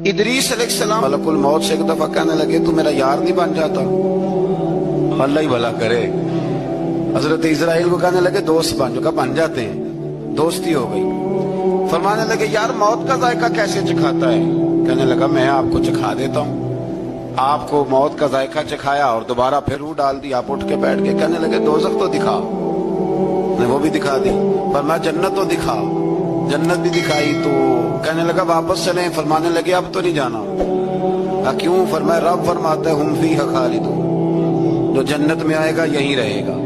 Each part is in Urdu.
ادریس علیہ السلام ملک الموت سے ایک دفعہ کہنے لگے تو میرا یار نہیں بن جاتا؟ اللہ ہی بھلا کرے. حضرت اسرائیل کو کہنے لگے دوست بن جو، بن جاتے ہیں، دوستی ہو گئی. فرمانے لگے یار موت کا ذائقہ کیسے چکھاتا ہے؟ کہنے لگا میں آپ کو چکھا دیتا ہوں. آپ کو موت کا ذائقہ چکھایا اور دوبارہ پھر روح ڈال دی. آپ اٹھ کے بیٹھ کے کہنے لگے دوزخ تو دکھا. نے وہ بھی دکھا دی. فرمایا جنت تو دکھا. جنت بھی دکھائی. تو کہنے لگا واپس چلیں. فرمانے لگے اب تو نہیں جانا. کیوں؟ فرمایا رب فرماتا ہے ہم فیہا خالدون، جو جنت میں آئے گا یہیں رہے گا.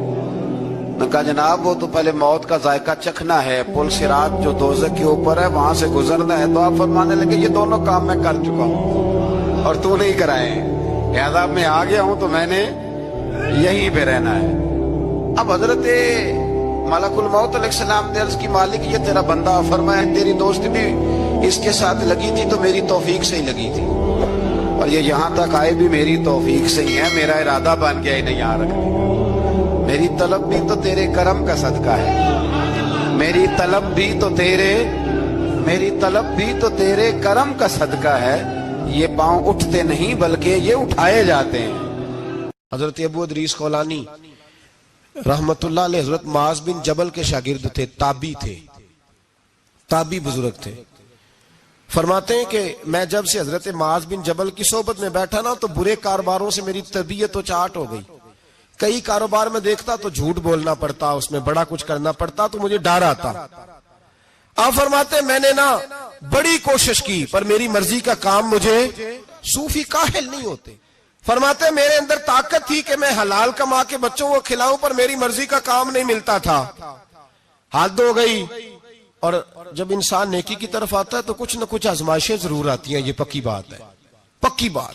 میں کہا جناب وہ تو پہلے موت کا ذائقہ چکھنا ہے، پل صراط جو دوزخ کے اوپر ہے وہاں سے گزرنا ہے. تو آپ فرمانے لگے یہ دونوں کام میں کر چکا ہوں اور تو نہیں کرائے ہیں، لہذا میں آ گیا ہوں تو میں نے یہیں پہ رہنا ہے. اب حضرت ملک الموت علیہ السلام نے عرض کی مالک یہ تیرا بندہ. فرمایا تیری دوست بھی اس کے ساتھ لگی تھی تو میری توفیق سے ہی لگی تھی، اور یہ یہاں تک آئے بھی میری توفیق سے ہی ہے. میرا ارادہ بن گیا انہیں یہاں رکھنے کا. میری طلب بھی تو تیرے کرم کا صدقہ ہے. میری طلب بھی تو تیرے کرم کا صدقہ ہے. یہ پاؤں اٹھتے نہیں بلکہ یہ اٹھائے جاتے ہیں. حضرت ابو ادریس خولانی رحمت اللہ علیہ حضرت معاذ بن جبل کے شاگرد تھے، تابعی بزرگ تھے. فرماتے ہیں کہ میں جب سے حضرت معاذ بن جبل کی صحبت میں بیٹھا نا تو برے کاروباروں سے میری طبیعت و چاٹ ہو گئی. کئی کاروبار میں دیکھتا تو جھوٹ بولنا پڑتا، اس میں بڑا کچھ کرنا پڑتا تو مجھے ڈر آتا. آپ فرماتے ہیں میں نے نا بڑی کوشش کی پر میری مرضی کا کام مجھے صوفی کاہل نہیں ہوتے. فرماتے ہیں میرے اندر طاقت تھی کہ میں حلال کما کے بچوں کو کھلاؤں پر میری مرضی کا کام نہیں ملتا تھا. حد ہو گئی. اور جب انسان نیکی کی طرف آتا ہے تو کچھ نہ کچھ آزمائشیں ضرور آتی ہیں. یہ پکی بات ہے، پکی بات.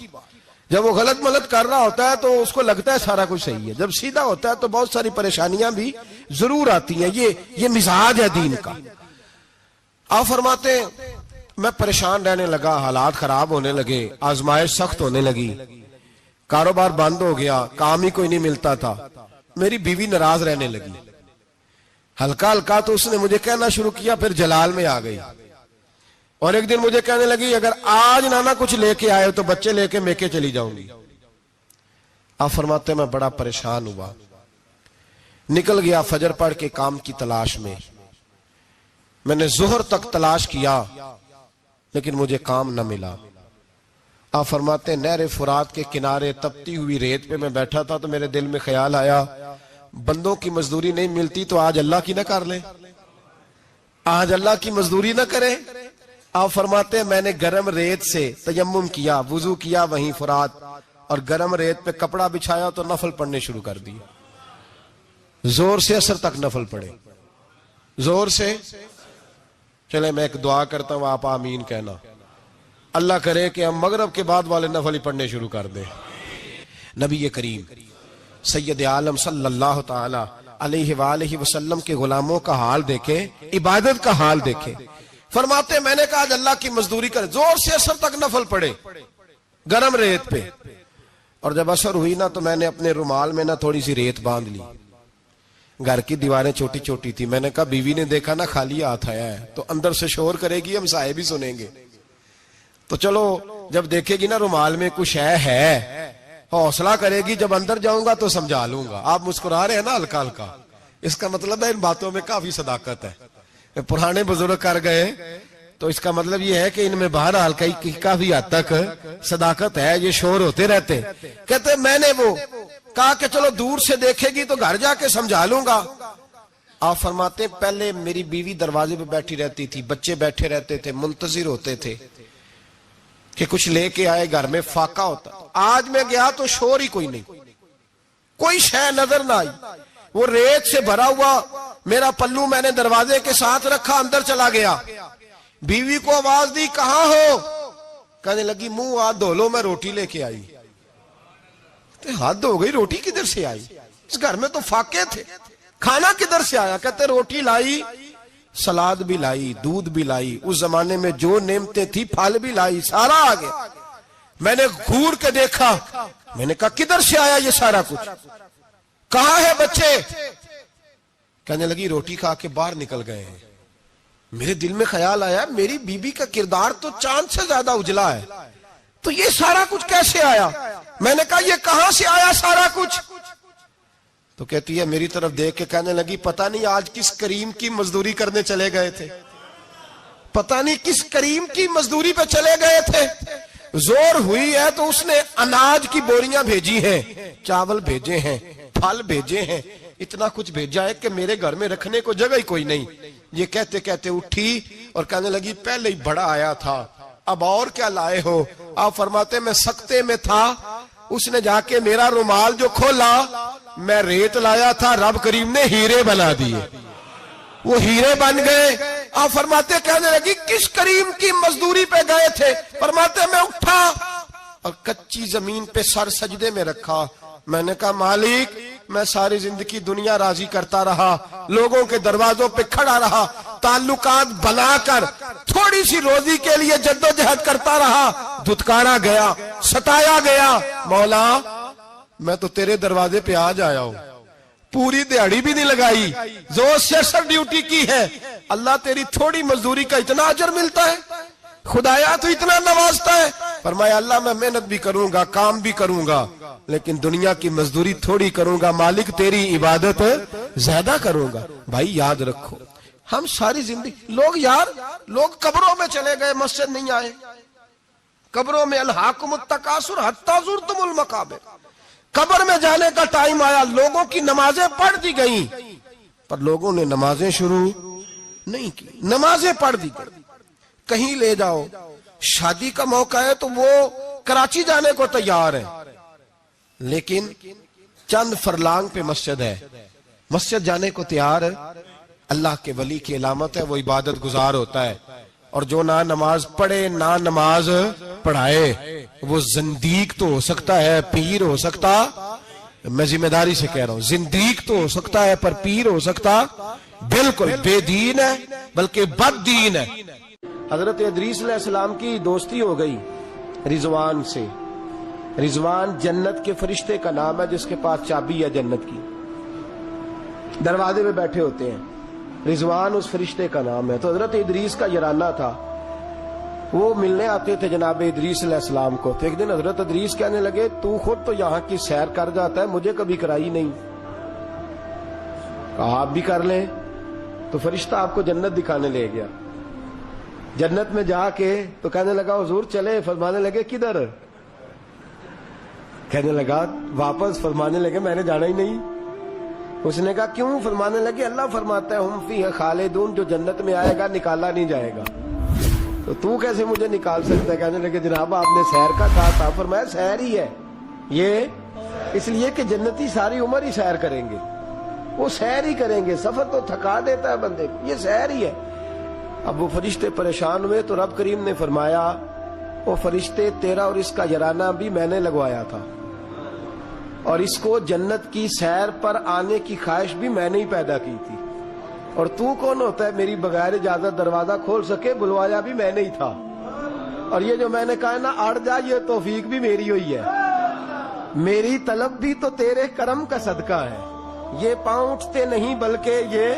جب وہ غلط ملت کر رہا ہوتا ہے تو اس کو لگتا ہے سارا کچھ صحیح ہے، جب سیدھا ہوتا ہے تو بہت ساری پریشانیاں بھی ضرور آتی ہیں. یہ مزاج ہے دین کا. آپ فرماتے ہیں میں پریشان رہنے لگا، حالات خراب ہونے لگے، آزمائش سخت ہونے لگی، کاروبار بند ہو گیا، کام ہی کوئی نہیں ملتا تھا. میری بیوی ناراض رہنے لگی. ہلکا ہلکا تو اس نے مجھے کہنا شروع کیا، پھر جلال میں آ گئی. اور ایک دن مجھے کہنے لگی اگر آج نانا کچھ لے کے آئے تو بچے لے کے میکے چلی جاؤں گی. آپ فرماتے ہیں میں بڑا پریشان ہوا، نکل گیا فجر پڑھ کے کام کی تلاش میں. میں نے ظہر تک تلاش کیا لیکن مجھے کام نہ ملا. آپ فرماتے ہیں نہر فرات کے کنارے تپتی ہوئی ریت پہ میں بیٹھا تھا تو میرے دل میں خیال آیا بندوں کی مزدوری نہیں ملتی تو آج اللہ کی نہ کر لیں، آج اللہ کی مزدوری نہ کریں. آپ فرماتے ہیں میں نے گرم ریت سے تیمم کیا، وضو کیا وہیں فرات، اور گرم ریت پہ کپڑا بچھایا تو نفل پڑھنے شروع کر دی. زور سے اثر تک نفل پڑھے، زور سے. چلے میں ایک دعا کرتا ہوں، آپ آمین کہنا. اللہ کرے کہ ہم مغرب کے بعد والے نفل ہی پڑھنے شروع کر دیں. نبی کریم سید عالم صلی اللہ تعالی علیہ وآلہ وسلم کے غلاموں کا حال دیکھیں، عبادت کا حال دیکھیں. فرماتے ہیں میں نے کہا آج اللہ کی مزدوری کرے، زور سے اثر تک نفل پڑے گرم ریت پہ. اور جب اثر ہوئی نا تو میں نے اپنے رومال میں نا تھوڑی سی ریت باندھ لی. گھر کی دیواریں چھوٹی چھوٹی تھی. میں نے کہا بیوی نے دیکھا نا خالی ہاتھ آیا ہے تو اندر سے شور کرے گی، ہم سائے بھی سنیں گے. تو چلو جب دیکھے گی نا رومال میں کچھ ہے حوصلہ کرے گی، جب اندر جاؤں گا تو سمجھا لوں گا. آپ مسکرا رہے ہیں نا ہلکا ہلکا، اس کا مطلب ہے ان باتوں میں کافی صداقت ہے. پرانے بزرگ کر گئے تو اس کا مطلب یہ ہے کہ ان میں بہرحال کافی حد تک صداقت ہے. یہ شور ہوتے رہتے. کہتے میں نے وہ کہا کہ چلو دور سے دیکھے گی تو گھر جا کے سمجھا لوں گا. آپ فرماتے پہلے میری بیوی دروازے پہ بیٹھی رہتی تھی، بچے بیٹھے رہتے تھے، منتظر ہوتے تھے کہ کچھ لے کے آئے، گھر میں فاقہ ہوتا. آج میں گیا تو شور ہی کوئی نہیں، کوئی شے نظر نہ آئی. وہ ریت سے بھرا ہوا میرا پلو میں نے دروازے کے ساتھ رکھا، اندر چلا گیا. بیوی کو آواز دی کہاں ہو؟ کہنے لگی منہ ہاتھ دھو لو، میں روٹی لے کے آئی. ہاتھ دھو گئی، روٹی کدھر سے آئی؟ اس گھر میں تو فاقے تھے، کھانا کدھر سے آیا؟ کہتے روٹی لائی، سلاد بھی لائی، دودھ بھی لائی، اس زمانے میں جو نعمتیں تھی پھل بھی لائی، سارا آ گیا. میں نے گھور کے دیکھا، میں نے کہا کدھر سے آیا یہ سارا کچھ؟ کہاں ہے بچے؟ کہنے لگی روٹی کھا کے باہر نکل گئے ہیں. میرے دل میں خیال آیا میری بیوی کا کردار تو چاند سے زیادہ اجلا ہے، تو یہ سارا کچھ کیسے آیا؟ میں نے کہا یہ کہاں سے آیا سارا کچھ؟ تو کہتی ہے میری طرف دیکھ کے کہنے لگی پتہ نہیں آج کس کریم کی مزدوری کرنے چلے گئے تھے، پتہ نہیں کس کریم کی مزدوری پہ چلے گئے تھے، زور ہوئی ہے تو اس نے اناج کی بوریاں بھیجی ہیں، چاول بھیجے ہیں، پھل بھیجے ہیں، اتنا کچھ بھیجا ہے کہ میرے گھر میں رکھنے کو جگہ ہی کوئی نہیں۔ یہ کہتے کہتے اٹھی اور کہنے لگی پہلے ہی بڑا آیا تھا، اب اور کیا لائے ہو؟ آپ فرماتے میں سکتے میں تھا، اس نے جا کے میرا رومال جو کھولا، میں ریت لایا تھا، رب کریم نے ہیرے بنا دیے، وہ ہیرے بن گئے۔ آپ فرماتے کہنے لگی کس کریم کی مزدوری پہ گئے تھے؟ فرماتے میں اٹھا اور کچی زمین پہ سر سجدے میں رکھا، میں نے کہا مالک میں ساری زندگی دنیا راضی کرتا رہا، لوگوں کے دروازوں پہ کھڑا رہا، تعلقات بنا کر تھوڑی سی روزی کے لیے جدوجہد کرتا رہا، دھتکارا گیا، ستایا گیا، مولا میں تو تیرے دروازے پہ آج آیا ہوں، پوری دیہڑی بھی نہیں لگائی، زور سے سر ڈیوٹی کی ہے، اللہ تیری تھوڑی مزدوری کا اتنا اجر ملتا ہے، خدایا تو اتنا نوازتا ہے۔ فرمایا اللہ میں محنت بھی کروں گا، کام بھی کروں گا، لیکن دنیا کی مزدوری تھوڑی کروں گا، مالک تیری عبادت زیادہ کروں گا۔ بھائی یاد رکھو ہم ساری زندگی لوگ قبروں میں چلے گئے، مسجد نہیں آئے، قبروں میں الہاکم التکاثر حتی زرتم المقابر، قبر میں جانے کا ٹائم آیا، لوگوں کی نمازیں پڑھ دی گئیں پر لوگوں نے نمازیں شروع نہیں کی، نمازیں پڑھ دی گئی۔ کہیں لے جاؤ، شادی کا موقع ہے تو وہ کراچی جانے کو تیار ہے، لیکن چند فرلانگ پہ مسجد ہے، مسجد جانے کو تیار ہے۔ اللہ کے ولی کی علامت ہے وہ عبادت گزار ہوتا ہے، اور جو نہ نماز پڑھے نہ نماز پڑھائے وہ زندیق تو ہو سکتا ہے، پیر ہو سکتا، میں ذمہ داری سے کہہ رہا ہوں زندیق تو ہو سکتا ہے پر پیر ہو سکتا بالکل بے دین ہے، بلکہ بد دین ہے۔ حضرت ادریس علیہ السلام کی دوستی ہو گئی رضوان سے۔ رضوان جنت کے فرشتے کا نام ہے جس کے پاس چابی ہے جنت کی، دروازے پہ بیٹھے ہوتے ہیں، رضوان اس فرشتے کا نام ہے۔ تو حضرت ادریس کا یارانہ تھا، وہ ملنے آتے تھے جناب ادریس علیہ السلام کو۔ تو ایک دن حضرت ادریس کہنے لگے تو خود تو یہاں کی سیر کر جاتا ہے، مجھے کبھی کرائی نہیں۔ کہا آپ بھی کر لیں، تو فرشتہ آپ کو جنت دکھانے لے گیا۔ جنت میں جا کے تو کہنے لگا حضور چلے، فرمانے لگے کدھر؟ کہنے لگا واپس، فرمانے لگے میں نے جانا ہی نہیں۔ اس نے کہا کیوں؟ فرمانے لگے اللہ فرماتا ہے ہم فیہ خالدون، جو جنت میں آئے گا نکالا نہیں جائے گا، تو کیسے مجھے نکال سکتا ہے؟ کہنے لگے جناب آپ نے سیر کا کہا تھا۔ فرمایا سیر ہی ہے یہ، اس لیے کہ جنتی ساری عمر ہی سیر کریں گے، وہ سیر ہی کریں گے، سفر تو تھکا دیتا ہے بندے کو، یہ سیر ہی ہے۔ اب وہ فرشتے پریشان ہوئے تو رب کریم نے فرمایا وہ فرشتے تیرا اور اس کا یارانہ بھی میں نے لگوایا تھا، اور اس کو جنت کی سیر پر آنے کی خواہش بھی میں نے ہی پیدا کی تھی، اور تو کون ہوتا ہے میری بغیر اجازت دروازہ کھول سکے؟ بلوایا بھی میں نے ہی تھا، اور یہ جو میں نے کہا نا اڑ جا، یہ توفیق بھی میری ہوئی ہے، میری طلب بھی تو تیرے کرم کا صدقہ ہے۔ یہ پاؤں اٹھتے نہیں بلکہ یہ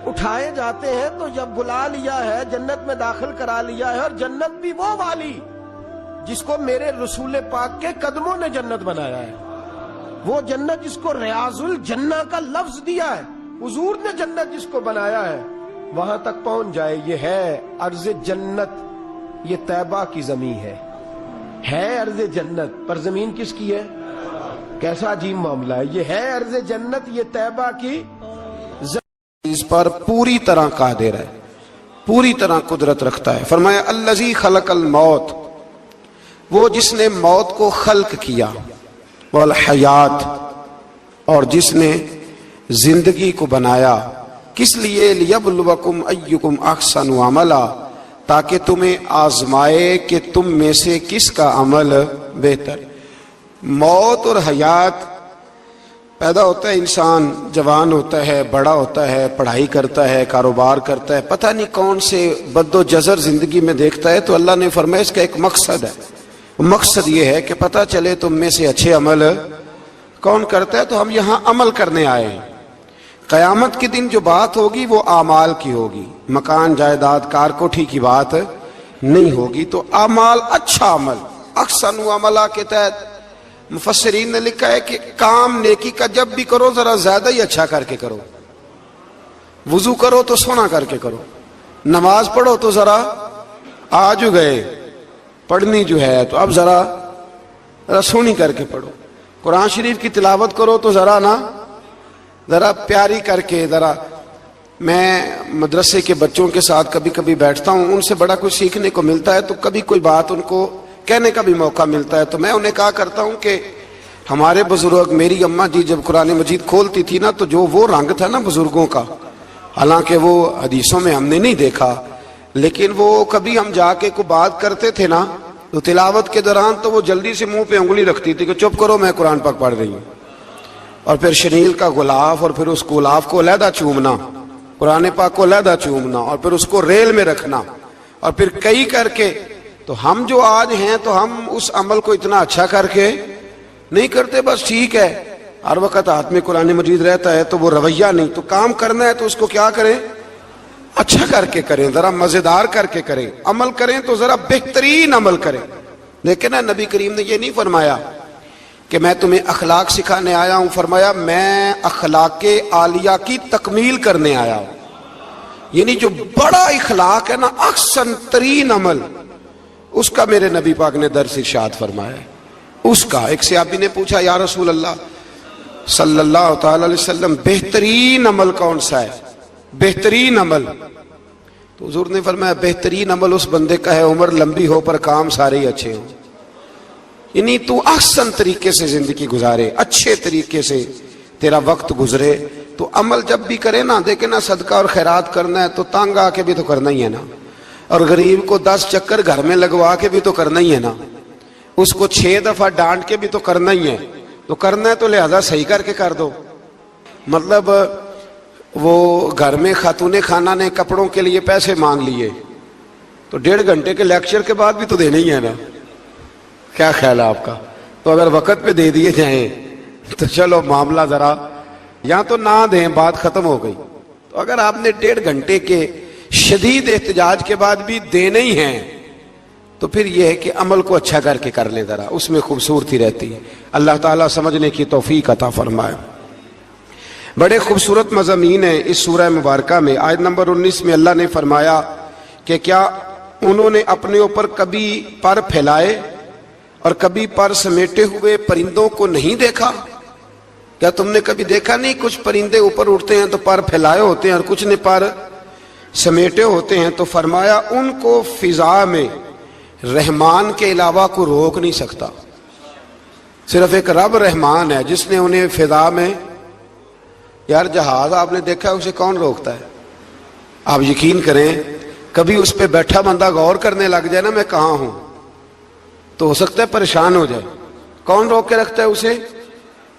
اٹھائے جاتے ہیں، تو جب بلا لیا ہے جنت میں داخل کرا لیا ہے، اور جنت بھی وہ والی جس کو میرے رسول پاک کے قدموں نے جنت بنایا ہے، وہ جنت جس کو ریاض الجنہ کا لفظ دیا ہے، حضور نے جنت جس کو بنایا ہے وہاں تک پہنچ جائے۔ یہ ہے ارض جنت، یہ طیبہ کی زمین ہے ارض جنت، پر زمین کس کی ہے؟ کیسا عجیب معاملہ ہے، یہ ہے ارض جنت، یہ طیبہ کی اس پر پوری طرح قادر ہے، پوری طرح قدرت رکھتا ہے۔ فرمایا الذی خلق الموت، وہ جس نے موت کو خلق کیا، والحیات، اور جس نے زندگی کو بنایا، کس لیے؟ لیبلوکم ایکم احسن عملا، تاکہ تمہیں آزمائے کہ تم میں سے کس کا عمل بہتر۔ موت اور حیات، پیدا ہوتا ہے انسان، جوان ہوتا ہے، بڑا ہوتا ہے، پڑھائی کرتا ہے، کاروبار کرتا ہے، پتہ نہیں کون سے بد و جزر زندگی میں دیکھتا ہے، تو اللہ نے فرمایا اس کا ایک مقصد ہے، مقصد یہ ہے کہ پتہ چلے تم میں سے اچھے عمل کون کرتا ہے، تو ہم یہاں عمل کرنے آئے ہیں۔ قیامت کے دن جو بات ہوگی وہ اعمال کی ہوگی، مکان جائیداد کار کوٹھی کی بات نہیں ہوگی۔ تو اعمال، اچھا عمل، احسن عملہ کے تحت مفسرین نے لکھا ہے کہ کام نیکی کا جب بھی کرو ذرا زیادہ ہی اچھا کر کے کرو۔ وضو کرو تو سونا کر کے کرو، نماز پڑھو تو ذرا آج گئے پڑھنی جو ہے تو اب ذرا سونی کر کے پڑھو، قرآن شریف کی تلاوت کرو تو ذرا پیاری کر کے ذرا۔ میں مدرسے کے بچوں کے ساتھ کبھی کبھی بیٹھتا ہوں، ان سے بڑا کچھ سیکھنے کو ملتا ہے، تو کبھی کوئی بات ان کو کہنے کا بھی موقع ملتا ہے، تو میں انہیں کہا کرتا ہوں کہ ہمارے بزرگ، میری اماں جی جب قرآن مجید کھولتی تھی نا، تو جو وہ رنگ تھا نا بزرگوں کا، حالانکہ وہ حدیثوں میں ہم نے نہیں دیکھا، لیکن وہ کبھی ہم جا کے کوئی بات کرتے تھے نا تو تلاوت کے دوران تو وہ جلدی سے منہ پہ انگلی رکھتی تھی کہ چپ کرو میں قرآن پاک پڑھ رہی ہوں، اور پھر شنیل کا غلاف اور پھر اس غلاف کو علیحدہ چومنا، قرآن پاک کو علیحدہ چومنا، اور پھر اس کو ریل میں رکھنا، اور پھر کئی کر کے۔ تو ہم جو آج ہیں تو ہم اس عمل کو اتنا اچھا کر کے نہیں کرتے، بس ٹھیک ہے ہر وقت ہاتھ میں قرآن مجید رہتا ہے تو وہ رویہ نہیں، تو کام کرنا ہے تو اس کو کیا کریں، اچھا کر کے کریں، ذرا مزیدار کر کے کریں، عمل کریں تو ذرا بہترین عمل کریں۔ لیکن نبی کریم نے یہ نہیں فرمایا کہ میں تمہیں اخلاق سکھانے آیا ہوں، فرمایا میں اخلاق عالیہ کی تکمیل کرنے آیا ہوں، یعنی جو بڑا اخلاق ہے نا، احسن ترین عمل، اس کا میرے نبی پاک نے درس ارشاد فرمایا ہے۔ اس کا ایک صحابی نے پوچھا یا رسول اللہ صلی اللہ تعالی علیہ وسلم بہترین عمل کون سا ہے، بہترین عمل؟ تو حضور نے فرمایا بہترین عمل اس بندے کا ہے عمر لمبی ہو پر کام سارے ہی اچھے ہوں، یعنی تو احسن طریقے سے زندگی گزارے، اچھے طریقے سے تیرا وقت گزرے۔ تو عمل جب بھی کرے نا، دیکھے نا صدقہ اور خیرات کرنا ہے تو تانگ آ کے بھی تو کرنا ہی ہے نا، اور غریب کو 10 چکر گھر میں لگوا کے بھی تو کرنا ہی ہے نا، اس کو 6 دفعہ ڈانٹ کے بھی تو کرنا ہی ہے، تو کرنا ہے تو لہذا صحیح کر کے کر دو۔ مطلب وہ گھر میں خاتون خانہ نے کپڑوں کے لیے پیسے مانگ لیے تو 1.5 گھنٹے کے لیکچر کے بعد بھی تو دینے ہی ہے نا، کیا خیال ہے آپ کا؟ تو اگر وقت پہ دے دیے جائیں تو چلو معاملہ ذرا، یا تو نہ دیں بات ختم ہو گئی۔ تو اگر آپ نے 1.5 گھنٹے کے شدید احتجاج کے بعد بھی دینے ہی ہیں تو پھر یہ ہے کہ عمل کو اچھا کر کے کر لیں، ذرا اس میں خوبصورتی رہتی ہے۔ اللہ تعالیٰ سمجھنے کی توفیق عطا فرمائے۔ بڑے خوبصورت مضامین ہیں اس سورہ مبارکہ میں۔ آیت نمبر 19 میں اللہ نے فرمایا کہ کیا انہوں نے اپنے اوپر کبھی پر پھیلائے اور کبھی پر سمیٹے ہوئے پرندوں کو نہیں دیکھا؟ کیا تم نے کبھی دیکھا نہیں کچھ پرندے اوپر اڑتے ہیں تو پر پھیلائے ہوتے ہیں اور کچھ نے پر سمیٹے ہوتے ہیں؟ تو فرمایا ان کو فضا میں رحمان کے علاوہ کوئی روک نہیں سکتا، صرف ایک رب رحمان ہے جس نے انہیں فضا میں، یار جہاز آپ نے دیکھا اسے کون روکتا ہے؟ آپ یقین کریں کبھی اس پہ بیٹھا بندہ غور کرنے لگ جائے نا میں کہاں ہوں تو ہو سکتا ہے پریشان ہو جائے، کون روک کے رکھتا ہے اسے؟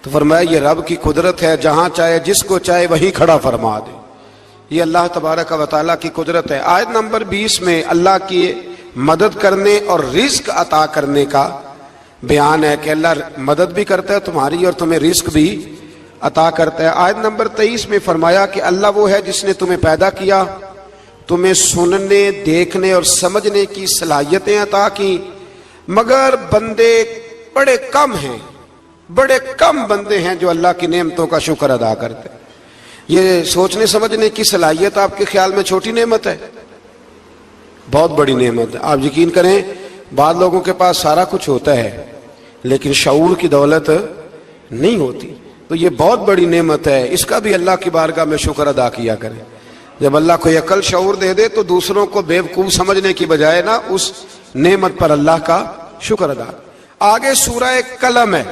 تو فرمایا یہ رب کی قدرت ہے، جہاں چاہے جس کو چاہے وہیں کھڑا فرما دے، یہ اللہ تبارک و تعالیٰ کی قدرت ہے۔ آیت نمبر 20 میں اللہ کی مدد کرنے اور رزق عطا کرنے کا بیان ہے کہ اللہ مدد بھی کرتا ہے تمہاری اور تمہیں رزق بھی عطا کرتا ہے۔ آیت نمبر 23 میں فرمایا کہ اللہ وہ ہے جس نے تمہیں پیدا کیا، تمہیں سننے، دیکھنے اور سمجھنے کی صلاحیتیں عطا کی، مگر بندے بڑے کم ہیں، بڑے کم بندے ہیں جو اللہ کی نعمتوں کا شکر ادا کرتے ہیں۔ یہ سوچنے سمجھنے کی صلاحیت آپ کے خیال میں چھوٹی نعمت ہے؟ بہت بڑی نعمت ہے۔ آپ یقین کریں بعض لوگوں کے پاس سارا کچھ ہوتا ہے لیکن شعور کی دولت نہیں ہوتی، تو یہ بہت بڑی نعمت ہے، اس کا بھی اللہ کی بارگاہ میں شکر ادا کیا کریں۔ جب اللہ کو عقل شعور دے دے تو دوسروں کو بیوقوف سمجھنے کی بجائے نا اس نعمت پر اللہ کا شکر ادا۔ آگے سورہ قلم ہے،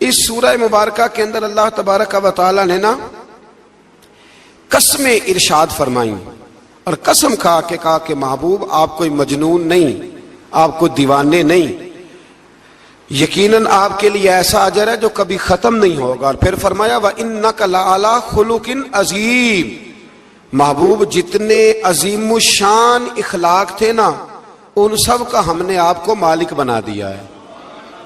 اس سورہ مبارکہ کے اندر اللہ تبارک و تعالی نے نا قسمیں ارشاد فرمائیں اور قسم کھا کے کہا کہ محبوب آپ کوئی مجنون نہیں، آپ کو دیوانے نہیں، یقیناً آپ کے لیے ایسا اجر ہے جو کبھی ختم نہیں ہوگا۔ اور پھر فرمایا وَإِنَّكَ لَعَلَىٰ خُلُقٍ عَظِيمٍ، محبوب جتنے عظیم الشان اخلاق تھے نا ان سب کا ہم نے آپ کو مالک بنا دیا ہے۔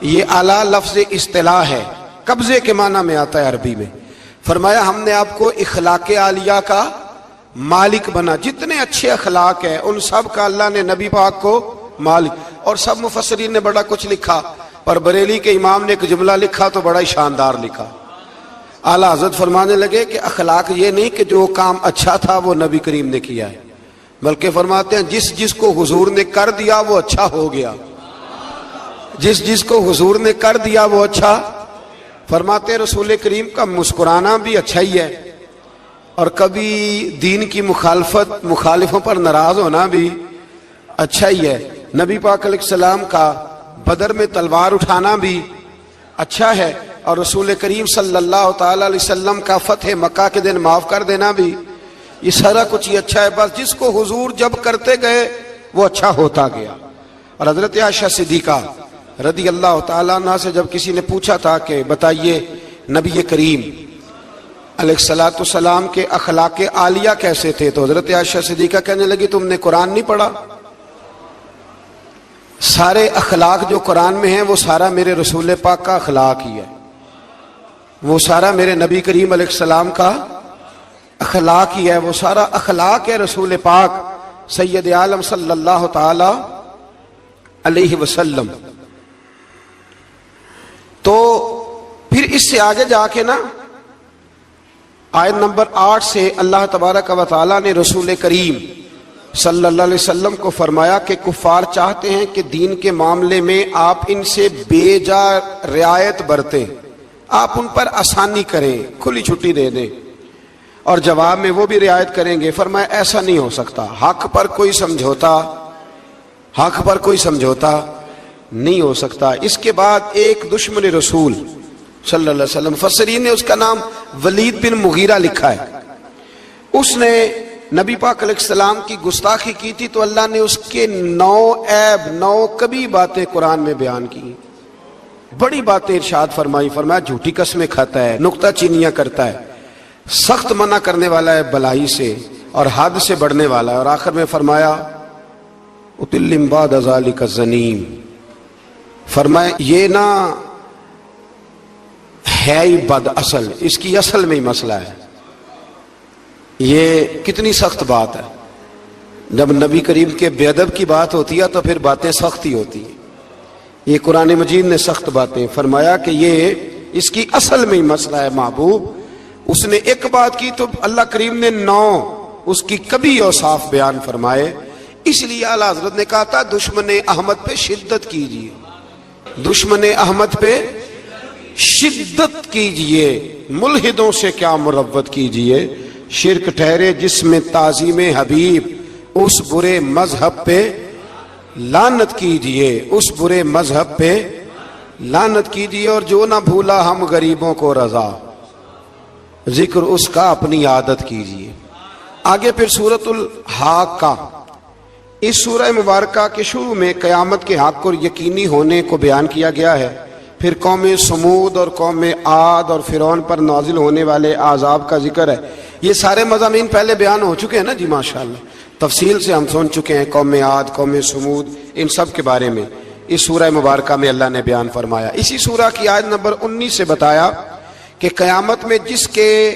یہ اعلیٰ لفظ اصطلاح ہے، قبضے کے معنی میں آتا ہے عربی میں۔ فرمایا ہم نے آپ کو اخلاق عالیہ کا مالک بنا. جتنے اچھے اخلاق ہیں ان سب کا اللہ نے نبی پاک کو مالک. اور سب مفسرین نے بڑا کچھ لکھا، پر بریلی کے امام نے ایک جملہ لکھا تو بڑا ہی شاندار لکھا. اعلیٰ حضرت فرمانے لگے کہ اخلاق یہ نہیں کہ جو کام اچھا تھا وہ نبی کریم نے کیا ہے، بلکہ فرماتے ہیں جس کو حضور نے کر دیا وہ اچھا ہو گیا. جس کو حضور نے کر دیا وہ اچھا. فرماتے ہیں رسول کریم کا مسکرانا بھی اچھا ہی ہے، اور کبھی دین کی مخالفوں پر ناراض ہونا بھی اچھا ہی ہے. نبی پاک علیہ السلام کا بدر میں تلوار اٹھانا بھی اچھا ہے، اور رسول کریم صلی اللہ تعالی علیہ وسلم کا فتح مکہ کے دن معاف کر دینا بھی، یہ سارا کچھ ہی اچھا ہے. بس جس کو حضور جب کرتے گئے وہ اچھا ہوتا گیا. اور حضرت عائشہ صدیقہ رضی اللہ تعالیٰ عنہ سے جب کسی نے پوچھا تھا کہ بتائیے نبی کریم علیہ الصلوۃ والسلام کے اخلاق عالیہ کیسے تھے، تو حضرت عائشہ صدیقہ کہنے لگی تم نے قرآن نہیں پڑھا؟ سارے اخلاق جو قرآن میں ہیں وہ سارا میرے رسول پاک کا اخلاق ہی ہے، وہ سارا میرے نبی کریم علیہ السلام کا اخلاق ہی ہے، وہ سارا اخلاق ہے رسول پاک سید عالم صلی اللہ تعالی علیہ وسلم. تو پھر اس سے آگے جا کے نا آیت نمبر 8 سے اللہ تبارک و تعالی نے رسول کریم صلی اللہ علیہ وسلم کو فرمایا کہ کفار چاہتے ہیں کہ دین کے معاملے میں آپ ان سے بے جا رعایت برتیں، آپ ان پر آسانی کریں، کھلی چھٹی دے دیں، اور جواب میں وہ بھی رعایت کریں گے. فرمایا ایسا نہیں ہو سکتا، حق پر کوئی سمجھوتا نہیں ہو سکتا. اس کے بعد ایک دشمن رسول صلی اللہ علیہ وسلم، مفسرین نے اس کا نام ولید بن مغیرہ لکھا ہے، اس نے نبی پاک علیہ السلام کی گستاخی کی تھی تو اللہ نے اس کے 9 کبھی باتیں قرآن میں بیان کی، بڑی باتیں ارشاد فرمایا جھوٹی قسمیں کھاتا ہے، نکتہ چینیاں کرتا ہے، سخت منع کرنے والا ہے بلائی سے اور حد سے بڑھنے والا ہے. اور آخر میں فرمایا اتلم بعد ذالک الزنیم، فرمایا یہ نہ ہے ہی بد اصل، اس کی اصل میں ہی مسئلہ ہے. یہ کتنی سخت بات ہے، جب نبی کریم کے بے ادب کی بات ہوتی ہے تو پھر باتیں سخت ہی ہوتی ہیں. یہ قرآن مجید نے سخت باتیں فرمایا کہ یہ اس کی اصل میں ہی مسئلہ ہے. محبوب اس نے ایک بات کی تو اللہ کریم نے 9 اس کی کبھی اوصاف بیان فرمائے. اس لیے اعلیٰ حضرت نے کہا تھا دشمن احمد پہ شدت کیجئے، دشمن احمد پہ شدت کیجئے، ملحدوں سے کیا مروت کیجئے، شرک ٹھہرے جس میں تعظیم حبیب، اس برے مذہب پہ لعنت کیجئے، اس برے مذہب پہ لعنت کیجئے. اور جو نہ بھولا ہم غریبوں کو رضا، ذکر اس کا اپنی عادت کیجئے. آگے پھر سورۃ الحاقہ، اس سورہ مبارکہ کے شروع میں قیامت کے حق اور یقینی ہونے کو بیان کیا گیا ہے. پھر قوم سمود اور قوم عاد اور فرعون پر نازل ہونے والے عذاب کا ذکر ہے. یہ سارے مضامین پہلے بیان ہو چکے ہیں نا جی، ماشاءاللہ تفصیل سے ہم سن چکے ہیں. قوم عاد، قوم سمود، ان سب کے بارے میں اس سورہ مبارکہ میں اللہ نے بیان فرمایا. اسی سورہ کی آیت نمبر 19 سے بتایا کہ قیامت میں جس کے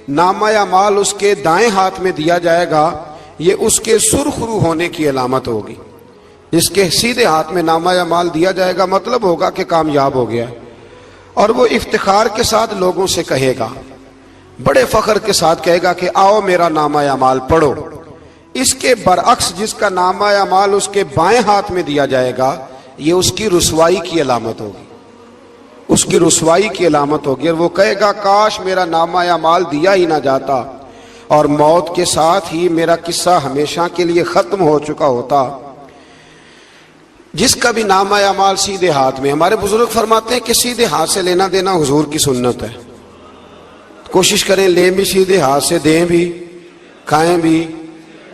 نامہ اعمال اس کے دائیں ہاتھ میں دیا جائے گا یہ اس کے سرخرو ہونے کی علامت ہوگی. جس کے سیدھے ہاتھ میں نامہ اعمال دیا جائے گا مطلب ہوگا کہ کامیاب ہو گیا، اور وہ افتخار کے ساتھ لوگوں سے کہے گا، بڑے فخر کے ساتھ کہے گا کہ آؤ میرا نامہ اعمال پڑھو. اس کے برعکس جس کا نامہ اعمال اس کے بائیں ہاتھ میں دیا جائے گا یہ اس کی رسوائی کی علامت ہوگی، اس کی رسوائی کی علامت ہوگی. اور وہ کہے گا کاش میرا نامہ اعمال دیا ہی نہ جاتا اور موت کے ساتھ ہی میرا قصہ ہمیشہ کے لیے ختم ہو چکا ہوتا. جس کا بھی نامہ اعمال سیدھے ہاتھ میں، ہمارے بزرگ فرماتے ہیں کہ سیدھے ہاتھ سے لینا دینا حضور کی سنت ہے. کوشش کریں لیں بھی سیدھے ہاتھ سے، دیں بھی، کھائیں بھی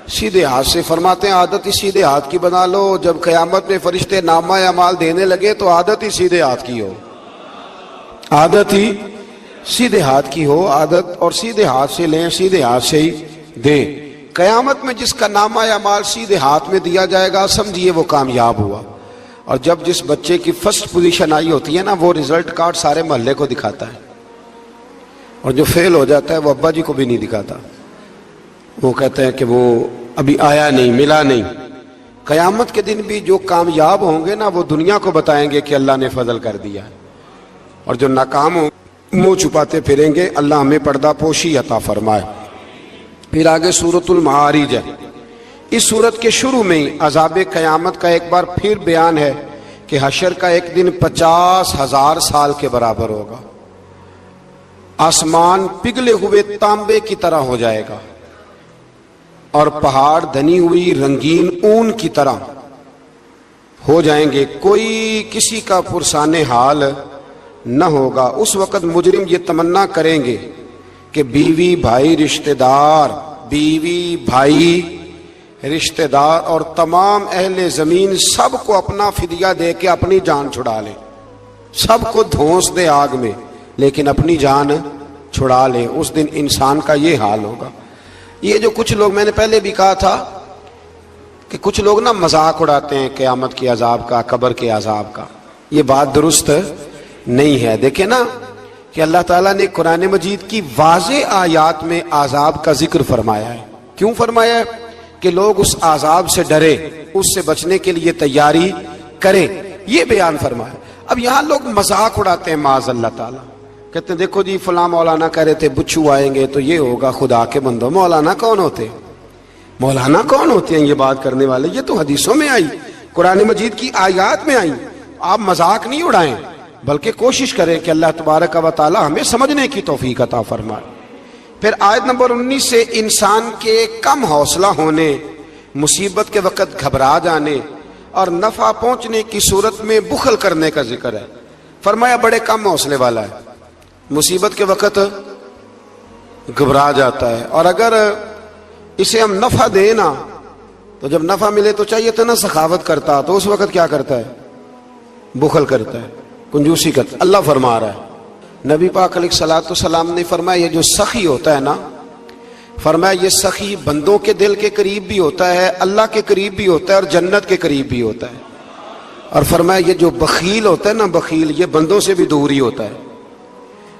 سیدھے ہاتھ سے. فرماتے ہیں عادت ہی سیدھے ہاتھ کی بنا لو، جب قیامت میں فرشتے نامہ اعمال دینے لگے تو عادت ہی سیدھے ہاتھ کی ہو، عادت ہی سیدھے ہاتھ کی ہو، عادت، اور سیدھے ہاتھ سے لیں، سیدھے ہاتھ سے ہی دیں. قیامت میں جس کا نامہ اعمال سیدھے ہاتھ میں دیا جائے گا سمجھیے وہ کامیاب ہوا. اور جب جس بچے کی فرسٹ پوزیشن آئی ہوتی ہے نا وہ رزلٹ کارڈ سارے محلے کو دکھاتا ہے. اور جو فیل ہو جاتا ہے وہ ابا جی کو بھی نہیں دکھاتا، وہ کہتے ہیں کہ وہ ابھی آیا نہیں، ملا نہیں۔ قیامت کے دن بھی جو کامیاب ہوں گے نا وہ دنیا کو بتائیں گے کہ اللہ نے فضل کر دیا، اور جو ناکام ہوں منہ چھپاتے پھریں گے۔ اللہ ہمیں پردہ پوشی عطا فرمائے۔ پھر آگے سورۃ المعارج ہے۔ اس سورت کے شروع میں ہی عذاب قیامت کا ایک بار پھر بیان ہے کہ حشر کا ایک دن 50,000 سال کے برابر ہوگا، آسمان پگھلے ہوئے تانبے کی طرح ہو جائے گا، اور پہاڑ دھنی ہوئی رنگین اون کی طرح ہو جائیں گے، کوئی کسی کا پرسان حال نہ ہوگا۔ اس وقت مجرم یہ تمنا کریں گے کہ بیوی بھائی رشتہ دار، بیوی بھائی رشتہ دار اور تمام اہل زمین سب کو اپنا فدیہ دے کے اپنی جان چھڑا لے، سب کو دھونس دے آگ میں لیکن اپنی جان چھڑا لے۔ اس دن انسان کا یہ حال ہوگا۔ یہ جو کچھ لوگ، میں نے پہلے بھی کہا تھا کہ کچھ لوگ نا مذاق اڑاتے ہیں قیامت کے عذاب کا، قبر کے عذاب کا، یہ بات درست نہیں ہے۔ دیکھیں نا کہ اللہ تعالیٰ نے قرآن مجید کی واضح آیات میں عذاب کا ذکر فرمایا ہے۔ کیوں فرمایا ہے؟ کہ لوگ اس عذاب سے ڈرے، اس سے بچنے کے لیے تیاری کریں، یہ بیان فرمایا۔ اب یہاں لوگ مذاق اڑاتے ہیں معاذ اللہ تعالیٰ، کہتے ہیں دیکھو جی فلاں مولانا کہہ رہے تھے بچھو آئیں گے تو یہ ہوگا۔ خدا کے بندو، مولانا کون ہوتے ہیں؟ مولانا کون ہوتے ہیں یہ بات کرنے والے؟ یہ تو حدیثوں میں آئی، قرآن مجید کی آیات میں آئی۔ آپ مذاق نہیں اڑائیں بلکہ کوشش کریں کہ اللہ تبارک و تعالی ہمیں سمجھنے کی توفیق عطا فرمائے۔ پھر آیت نمبر 19 سے انسان کے کم حوصلہ ہونے، مصیبت کے وقت گھبرا جانے اور نفع پہنچنے کی صورت میں بخل کرنے کا ذکر ہے۔ فرمایا بڑے کم حوصلے والا ہے، مصیبت کے وقت گھبرا جاتا ہے، اور اگر اسے ہم نفع دیں نا تو جب نفع ملے تو چاہیے تھا نا سخاوت کرتا، تو اس وقت کیا کرتا ہے؟ بخل کرتا ہے، کنجوسی کرتا ہے۔ اللہ فرما رہا ہے، نبی پاک علیہ الصلوۃ والسلام نے فرمایا یہ جو سخی ہوتا ہے نا، فرمایا یہ سخی بندوں کے دل کے قریب بھی ہوتا ہے، اللہ کے قریب بھی ہوتا ہے اور جنت کے قریب بھی ہوتا ہے۔ اور فرمایا یہ جو بخیل ہوتا ہے نا، بخیل، یہ بندوں سے بھی دور ہی ہوتا ہے،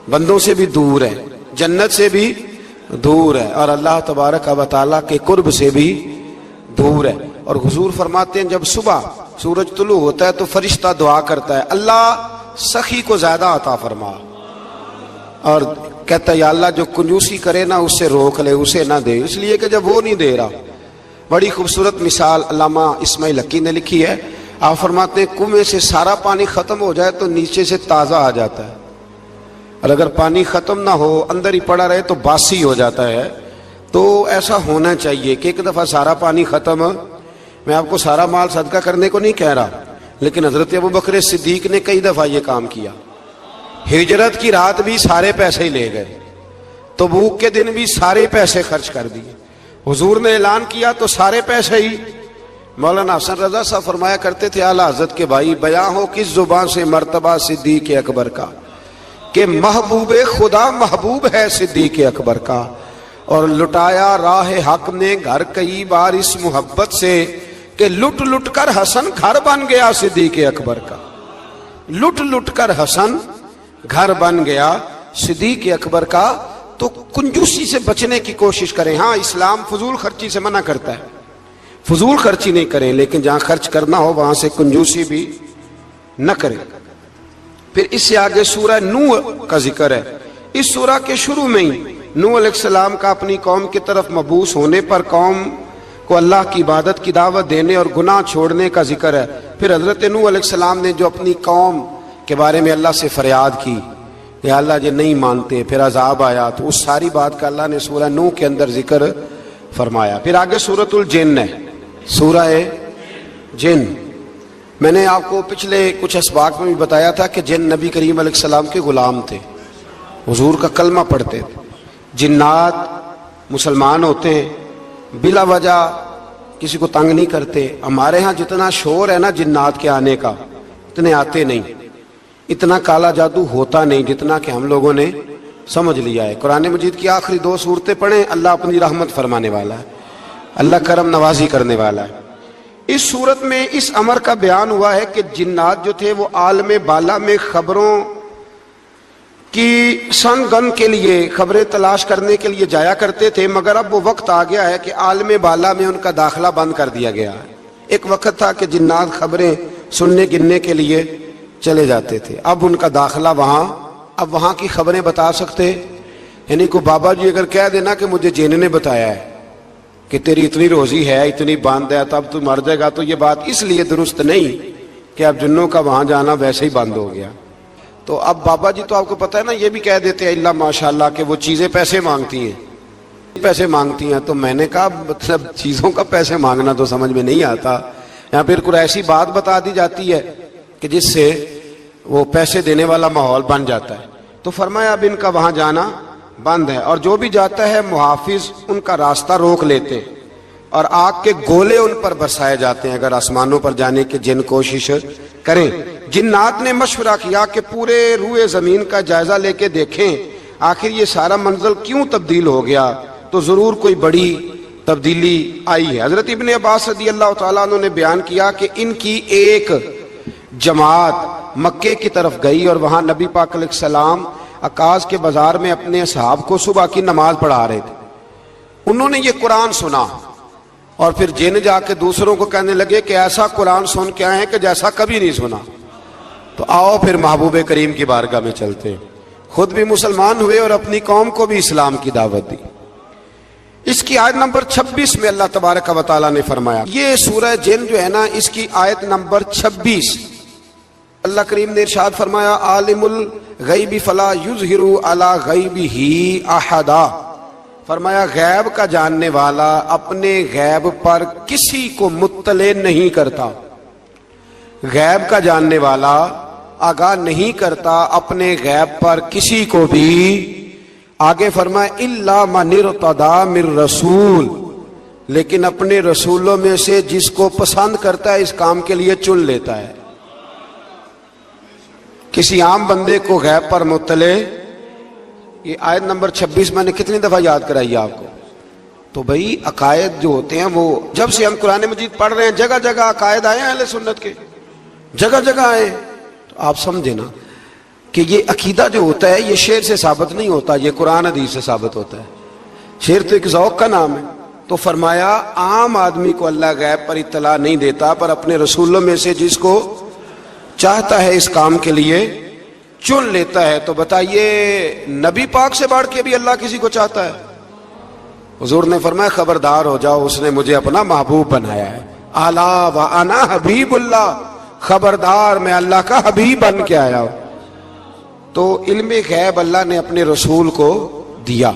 بندوں سے بھی دور ہے، جنت سے بھی دور ہے، اور اللہ تبارک و تعالیٰ کے قرب سے بھی دور ہے۔ اور حضور فرماتے ہیں جب صبح سورج طلوع ہوتا ہے تو فرشتہ دعا کرتا ہے، اللہ سخی کو زیادہ عطا فرما، اور کہتا ہے یا اللہ جو کنجوسی کرے نا اس سے روک لے، اسے نہ دے، اس لیے کہ جب وہ نہیں دے رہا۔ بڑی خوبصورت مثال علامہ اسماعیل حقی نے لکھی ہے۔ آپ فرماتے ہیں کنویں سے سارا پانی ختم ہو جائے تو نیچے سے تازہ آ جاتا ہے، اور اگر پانی ختم نہ ہو اندر ہی پڑا رہے تو باسی ہو جاتا ہے۔ تو ایسا ہونا چاہیے کہ ایک دفعہ سارا پانی ختم، میں آپ کو سارا مال صدقہ کرنے کو نہیں کہہ رہا، لیکن حضرت ابوبکر صدیق نے کئی دفعہ یہ کام کیا۔ ہجرت کی رات بھی سارے پیسے ہی لے گئے، تبوک کے دن بھی سارے پیسے خرچ کر دیے، حضور نے اعلان کیا تو سارے پیسے ہی۔ مولانا حسن رضا صاحب فرمایا کرتے تھے اعلیٰ حضرت کے بھائی، بیاں ہو کس زبان سے مرتبہ صدیق اکبر کا کہ محبوب خدا محبوب ہے صدیق اکبر کا، اور لٹایا راہ حق نے گھر کئی بار اس محبت سے کہ لٹ لٹ کر حسن گھر بن گیا صدیق اکبر کا، لٹ لٹ کر حسن گھر بن گیا صدیق اکبر کا۔ تو کنجوسی سے بچنے کی کوشش کریں۔ ہاں اسلام فضول خرچی سے منع کرتا ہے، فضول خرچی نہیں کریں، لیکن جہاں خرچ کرنا ہو وہاں سے کنجوسی بھی نہ کریں۔ پھر اس سے آگے سورہ نوح کا ذکر ہے۔ اس سورہ کے شروع میں ہی نوح علیہ السلام کا اپنی قوم کی طرف مبعوث ہونے پر قوم کو اللہ کی عبادت کی دعوت دینے اور گناہ چھوڑنے کا ذکر ہے۔ پھر حضرت نوح علیہ السلام نے جو اپنی قوم کے بارے میں اللہ سے فریاد کی کہ اللہ یہ نہیں مانتے، پھر عذاب آیا، تو اس ساری بات کا اللہ نے سورہ نوح کے اندر ذکر فرمایا۔ پھر آگے سورۃ الجن ہے، سورہ جن۔ میں نے آپ کو پچھلے کچھ اسباق میں بھی بتایا تھا کہ جن نبی کریم علیہ السلام کے غلام تھے، حضور کا کلمہ پڑھتے تھے۔ جنات مسلمان ہوتے ہیں، بلا وجہ کسی کو تنگ نہیں کرتے۔ ہمارے ہاں جتنا شور ہے نا جنات کے آنے کا، اتنے آتے نہیں، اتنا کالا جادو ہوتا نہیں جتنا کہ ہم لوگوں نے سمجھ لیا ہے۔ قرآن مجید کی آخری 2 سورتیں پڑھیں، اللہ اپنی رحمت فرمانے والا ہے، اللہ کرم نوازی کرنے والا ہے۔ اس صورت میں اس امر کا بیان ہوا ہے کہ جنات جو تھے وہ عالم بالا میں خبروں کہ سن گن کے لیے خبریں تلاش کرنے کے لیے جایا کرتے تھے، مگر اب وہ وقت آ گیا ہے کہ عالم بالا میں ان کا داخلہ بند کر دیا گیا ہے۔ ایک وقت تھا کہ جنات خبریں سننے گننے کے لیے چلے جاتے تھے، اب ان کا داخلہ اب وہاں کی خبریں بتا سکتے، یعنی کو بابا جی اگر کہہ دینا کہ مجھے جن نے بتایا ہے کہ تیری اتنی روزی ہے، اتنی باندھ ہے، تب تو مر جائے گا، تو یہ بات اس لیے درست نہیں کہ اب جنوں کا وہاں جانا ویسے ہی بند ہو گیا۔ تو اب بابا جی تو آپ کو پتہ ہے نا، یہ بھی کہہ دیتے ہیں اللہ ماشاءاللہ کہ وہ چیزیں پیسے مانگتی ہیں، تو میں نے کہا مطلب چیزوں کا پیسے مانگنا تو سمجھ میں نہیں آتا، یا پھر کوئی ایسی بات بتا دی جاتی ہے کہ جس سے وہ پیسے دینے والا ماحول بن جاتا ہے۔ تو فرمایا اب ان کا وہاں جانا بند ہے، اور جو بھی جاتا ہے محافظ ان کا راستہ روک لیتے اور آگ کے گولے ان پر برسائے جاتے ہیں اگر آسمانوں پر جانے کی جن کوشش کریں۔ جنات نے مشورہ کیا کہ پورے روئے زمین کا جائزہ لے کے دیکھیں آخر یہ سارا منزل کیوں تبدیل ہو گیا، تو ضرور کوئی بڑی تبدیلی آئی ہے۔ حضرت ابن عباس رضی اللہ تعالیٰ عنہ نے بیان کیا کہ ان کی ایک جماعت مکے کی طرف گئی اور وہاں نبی پاک علیہ السلام عکاظ کے بازار میں اپنے اصحاب کو صبح کی نماز پڑھا رہے تھے۔ انہوں نے یہ قرآن سنا اور پھر جن جا کے دوسروں کو کہنے لگے کہ ایسا قرآن سن کے آئے ہیں کہ جیسا کبھی نہیں سنا۔ تو آؤ پھر محبوب کریم کی بارگاہ میں چلتے ہیں، خود بھی مسلمان ہوئے اور اپنی قوم کو بھی اسلام کی دعوت دی۔ اس کی آیت نمبر 26 میں اللہ تبارک و تعالیٰ نے فرمایا، یہ سورہ جن جو ہے نا، اس کی آیت نمبر 26 اللہ کریم نے ارشاد فرمایا، عالم الغیب فلا یظہر علی غیبہ احدا، فرمایا غیب کا جاننے والا اپنے غیب پر کسی کو مطلع نہیں کرتا، غیب کا جاننے والا آگاہ نہیں کرتا اپنے غیب پر کسی کو بھی۔ آگے فرمایا الا من ارتضی من رسول، لیکن اپنے رسولوں میں سے جس کو پسند کرتا ہے اس کام کے لیے چن لیتا ہے۔ کسی عام بندے کو غیب پر مطلع، یہ آیت نمبر 26 میں نے کتنی دفعہ یاد کرائی آپ کو؟ تو بھئی عقائد جو ہوتے ہیں وہ جب سے ہم قرآن مجید پڑھ رہے ہیں جگہ جگہ عقائد آئے ہیں اہل سنت کے، جگہ جگہ آئے، تو آپ سمجھے نا کہ یہ عقیدہ جو ہوتا ہے یہ شعر سے ثابت نہیں ہوتا، یہ قرآن حدیث سے ثابت ہوتا ہے۔ شعر تو ایک ذوق کا نام ہے۔ تو فرمایا عام آدمی کو اللہ غیب پر اطلاع نہیں دیتا، پر اپنے رسولوں میں سے جس کو چاہتا ہے اس کام کے لیے چن لیتا ہے۔ تو بتائیے نبی پاک سے بڑھ کے بھی اللہ کسی کو چاہتا ہے؟ حضور نے فرمایا خبردار ہو جاؤ، اس نے مجھے اپنا محبوب بنایا ہے، الا وانا حبیب اللہ، خبردار میں اللہ کا حبیب بن کے آیا ہوں۔ تو علم غیب اللہ نے اپنے رسول کو دیا،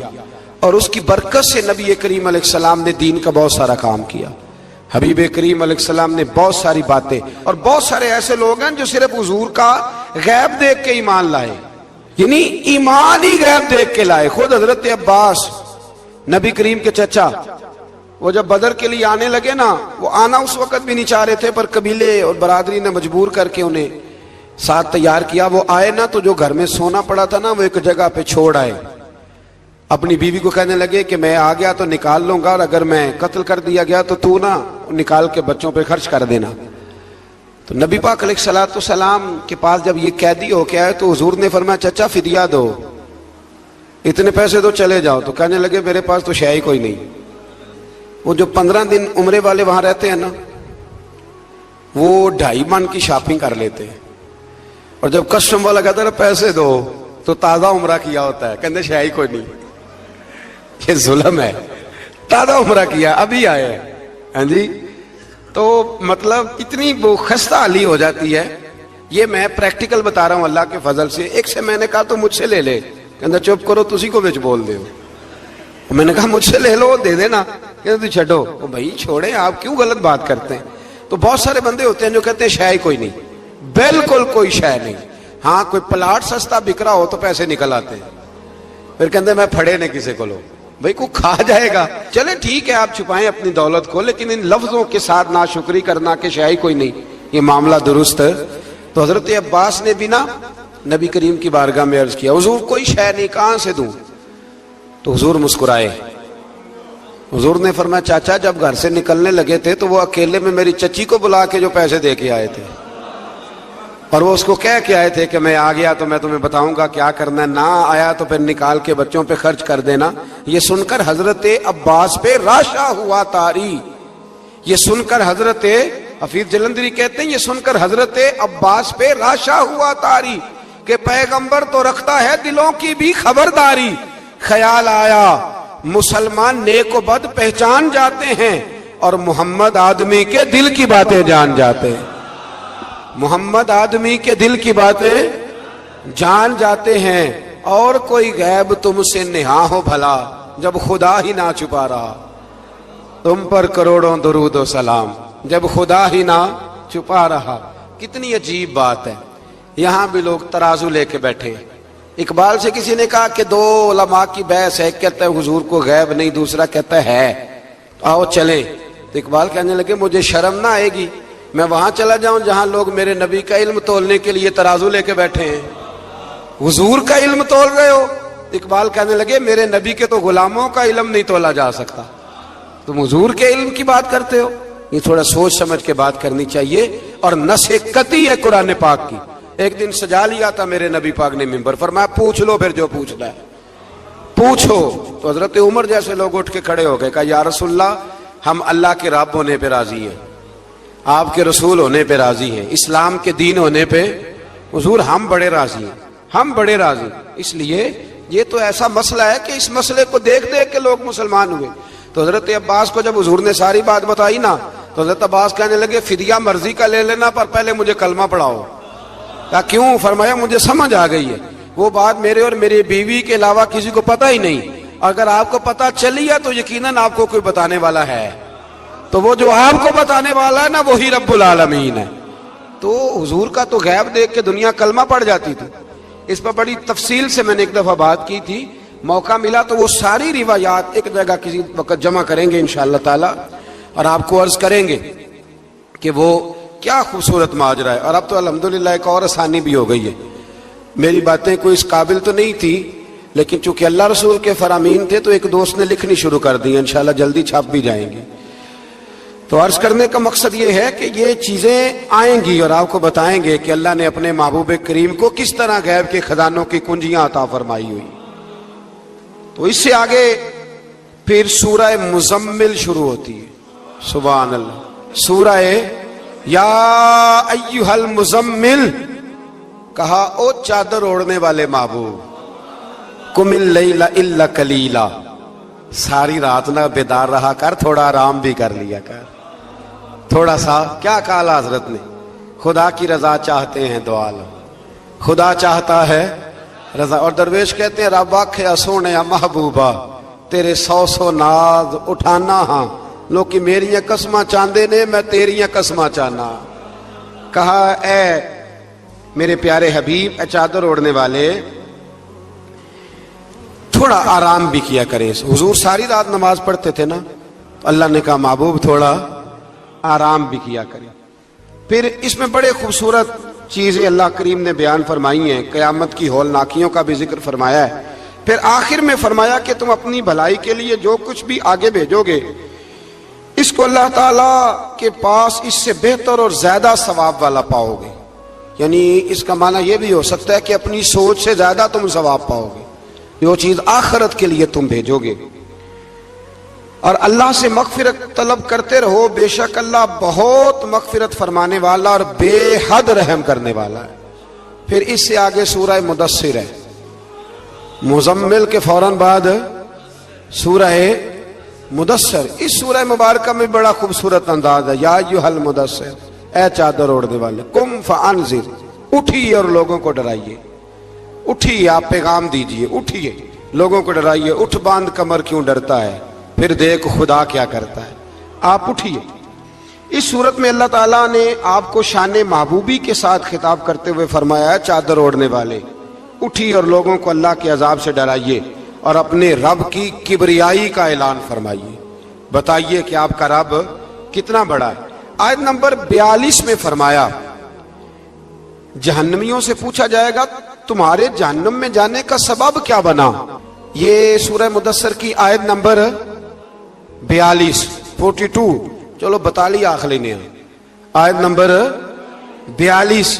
اور اس کی برکت سے نبی کریم علیہ السلام نے دین کا بہت سارا کام کیا۔ حبیب کریم علیہ السلام نے بہت ساری باتیں، اور بہت سارے ایسے لوگ ہیں جو صرف حضور کا غیب دیکھ کے ایمان لائے، یعنی ایمان ہی غیب دیکھ کے لائے۔ خود حضرت عباس نبی کریم کے چچا، وہ جب بدر کے لیے آنے لگے نا، وہ آنا اس وقت بھی نہیں چاہ رہے تھے، پر قبیلے اور برادری نے مجبور کر کے انہیں ساتھ تیار کیا۔ وہ آئے نا تو جو گھر میں سونا پڑا تھا نا وہ ایک جگہ پہ چھوڑ آئے، اپنی بیوی کو کہنے لگے کہ میں آ گیا تو نکال لوں گا، اور اگر میں قتل کر دیا گیا تو نا نکال کے بچوں پہ خرچ کر دینا۔ تو نبی پاک علیہ الصلوۃ والسلام کے پاس جب یہ قیدی ہو کے آئے تو حضور نے فرمایا چچا فدیہ دو، اتنے پیسے دو چلے جاؤ۔ تو کہنے لگے میرے پاس تو شے ہی کوئی نہیں۔ وہ جو 15 دن عمرے والے وہاں رہتے ہیں نا، وہ 2.5 من کی شاپنگ کر لیتے ہیں، اور جب کسٹم والا کہتا ہے پیسے دو تو تازہ عمرہ کیا ہوتا ہے، کہتے شے ہی کوئی نہیں۔ یہ ظلم ہے، تازہ عمرہ کیا ابھی آئے ہیں، ہاں جی۔ تو مطلب اتنی وہ خستہ حالی ہو جاتی ہے۔ یہ میں پریکٹیکل بتا رہا ہوں اللہ کے فضل سے۔ ایک سے میں نے کہا تو مجھ سے لے لے، کہتا چپ کرو تسی کو بچ بول دے ہو۔ میں نے کہا مجھ سے لے لو دے دینا، کہتا تو چھڈو۔ بھائی چھوڑیں، آپ کیوں غلط بات کرتے ہیں؟ تو بہت سارے بندے ہوتے ہیں جو کہتے ہیں شے ہی کوئی نہیں، بالکل کوئی شے نہیں۔ ہاں کوئی پلاٹ سستا بک رہا ہو تو پیسے نکل آتے ہیں، پھر کہتے ہیں میں پھڑے نہیں کسی کو لو، بھائی کو کھا جائے گا۔ چلے ٹھیک ہے آپ چھپائیں اپنی دولت کو، لیکن ان لفظوں کے ساتھ ناشکری کرنا کہ شے ہی کوئی نہیں، یہ معاملہ درست ہے۔ تو حضرت عباس نے بھی نا نبی کریم کی بارگاہ میں عرض کیا حضور کوئی شے نہیں، کہاں سے دوں؟ تو حضور مسکرائے۔ حضور نے فرمایا چاچا جب گھر سے نکلنے لگے تھے تو وہ اکیلے میں میری چچی کو بلا کے جو پیسے دے کے آئے تھے، اور وہ اس کو کہہ کے آئے تھے کہ میں آ گیا تو میں تمہیں بتاؤں گا کیا کرنا ہے، نہ آیا تو پھر نکال کے بچوں پہ خرچ کر دینا۔ یہ سن کر حضرت عباس پہ راشا ہوا طاری، یہ سن کر حضرت حفیظ جلندری کہتے ہیں یہ سن کر حضرت عباس پہ راشا ہوا طاری کہ پیغمبر تو رکھتا ہے دلوں کی بھی خبرداری۔ خیال آیا مسلمان نیک و بد پہچان جاتے ہیں اور محمد آدمی کے دل کی باتیں جان جاتے ہیں، محمد آدمی کے دل کی باتیں جان جاتے ہیں۔ اور کوئی غیب تم سے نہا ہو بھلا جب خدا ہی نہ چھپا رہا، تم پر کروڑوں درود و سلام جب خدا ہی نہ چھپا رہا۔ کتنی عجیب بات ہے، یہاں بھی لوگ ترازو لے کے بیٹھے۔ اقبال سے کسی نے کہا کہ دو علماء کی بحث ہے، کہتا ہے حضور کو غیب نہیں، دوسرا کہتا ہے آؤ چلیں۔ تو اقبال کہنے لگے مجھے شرم نہ آئے گی میں وہاں چلا جاؤں جہاں لوگ میرے نبی کا علم تولنے کے لیے ترازو لے کے بیٹھے ہیں، حضور کا علم تول رہے ہو۔ اقبال کہنے لگے میرے نبی کے تو غلاموں کا علم نہیں تولا جا سکتا، تم حضور کے علم کی بات کرتے ہو۔ یہ تھوڑا سوچ سمجھ کے بات کرنی چاہیے، اور نص قطعی ہے قرآن پاک کی۔ ایک دن سجا لیا تھا میرے نبی پاک نے ممبر، فرمایا پوچھ لو پھر جو پوچھنا ہے پوچھو۔ تو حضرت عمر جیسے لوگ اٹھ کے کھڑے ہو گئے، کہا یا رسول اللہ ہم اللہ کے رب ہونے پہ راضی ہیں، آپ کے رسول ہونے پہ راضی ہیں، اسلام کے دین ہونے پہ حضور ہم بڑے راضی ہیں، ہم بڑے راضی ہیں۔ اس لیے یہ تو ایسا مسئلہ ہے کہ اس مسئلے کو دیکھ دیکھ کے لوگ مسلمان ہوئے۔ تو حضرت عباس کو جب حضور نے ساری بات بتائی نا تو حضرت عباس کہنے لگے فدیہ مرضی کا لے لینا پر پہلے مجھے کلمہ پڑھاؤ۔ کہا کیوں؟ فرمایا مجھے سمجھ آ گئی ہے، وہ بات میرے اور میری بیوی کے علاوہ کسی کو پتہ ہی نہیں، اگر آپ کو پتہ چلی ہے تو یقیناً آپ کو کوئی بتانے والا ہے، تو وہ جو آپ کو بتانے والا ہے نا وہی رب العالمین ہے۔ تو حضور کا تو غیب دیکھ کے دنیا کلمہ پڑھ جاتی تھی۔ اس پر بڑی تفصیل سے میں نے ایک دفعہ بات کی تھی، موقع ملا تو وہ ساری روایات ایک جگہ کسی وقت جمع کریں گے انشاءاللہ تعالی، اور آپ کو عرض کریں گے کہ وہ کیا خوبصورت ماجرا ہے۔ اور اب تو الحمدللہ ایک اور آسانی بھی ہو گئی ہے، میری باتیں کوئی اس قابل تو نہیں تھی لیکن چونکہ اللہ رسول کے فرامین تھے تو ایک دوست نے لکھنی شروع کر دی، انشاءاللہ جلدی چھاپ بھی جائیں گے۔ تو عرض کرنے کا مقصد یہ ہے کہ یہ چیزیں آئیں گی اور آپ کو بتائیں گے کہ اللہ نے اپنے محبوب کریم کو کس طرح غیب کے خزانوں کی کنجیاں عطا فرمائی ہوئی۔ تو اس سے آگے پھر سورہ مزمل شروع ہوتی ہے، سبحان اللہ۔ سورہ یا ایھا المزمل، کہا او چادر اوڑھنے والے محبوب، قم اللیل الا قلیلا، ساری رات نہ بیدار رہا کر، تھوڑا آرام بھی کر لیا کر، تھوڑا سا۔ کیا کہا حضرت نے؟ خدا کی رضا چاہتے ہیں دو عالم، خدا چاہتا ہے رضا۔ اور درویش کہتے ہیں رب آکھیا سونیا محبوبہ تیرے سو سو ناز اٹھانا ہاں، لوکی میریاں قسماں چاندے نے میں تیریاں قسماں چاہنا۔ کہا اے میرے پیارے حبیب، اے چادر اوڑھنے والے، تھوڑا آرام بھی کیا کریں۔ حضور ساری رات نماز پڑھتے تھے نا، اللہ نے کہا محبوب تھوڑا آرام بھی کیا کریں۔ پھر اس میں بڑے خوبصورت چیزیں اللہ کریم نے بیان فرمائی ہیں، قیامت کی ہولناکیوں کا بھی ذکر فرمایا ہے۔ پھر آخر میں فرمایا کہ تم اپنی بھلائی کے لیے جو کچھ بھی آگے بھیجو گے اس کو اللہ تعالیٰ کے پاس اس سے بہتر اور زیادہ ثواب والا پاؤ گے۔ یعنی اس کا معنی یہ بھی ہو سکتا ہے کہ اپنی سوچ سے زیادہ تم ثواب پاؤ گے، جو چیز آخرت کے لیے تم بھیجو گے۔ اور اللہ سے مغفرت طلب کرتے رہو، بے شک اللہ بہت مغفرت فرمانے والا اور بے حد رحم کرنے والا ہے۔ پھر اس سے آگے سورہ مدثر ہے، مزمل کے فوراً بعد سورہ مدثر۔ اس سورہ مبارکہ میں بڑا خوبصورت انداز ہے، یا ایھا المدثر، اے چادر اوڑھنے والے، قم فانذر، اٹھیے اور لوگوں کو ڈرائیے، اٹھیے آپ پیغام دیجئے، اٹھیے لوگوں کو ڈرائیے۔ اٹھ باندھ کمر کیوں ڈرتا ہے، پھر دیکھ خدا کیا کرتا ہے، آپ اٹھیے۔ اس صورت میں اللہ تعالیٰ نے آپ کو شان محبوبی کے ساتھ خطاب کرتے ہوئے فرمایا ہے چادر اوڑھنے والے اٹھیے اور لوگوں کو اللہ کے عذاب سے ڈرائیے اور اپنے رب کی کبریائی کا اعلان فرمائیے، بتائیے کہ آپ کا رب کتنا بڑا ہے۔ آیت نمبر 42 میں فرمایا جہنمیوں سے پوچھا جائے گا تمہارے جہنم میں جانے کا سبب کیا بنا۔ یہ سورہ مدثر کی آیت نمبر 42 چلو 42 آخری نے آیت نمبر 42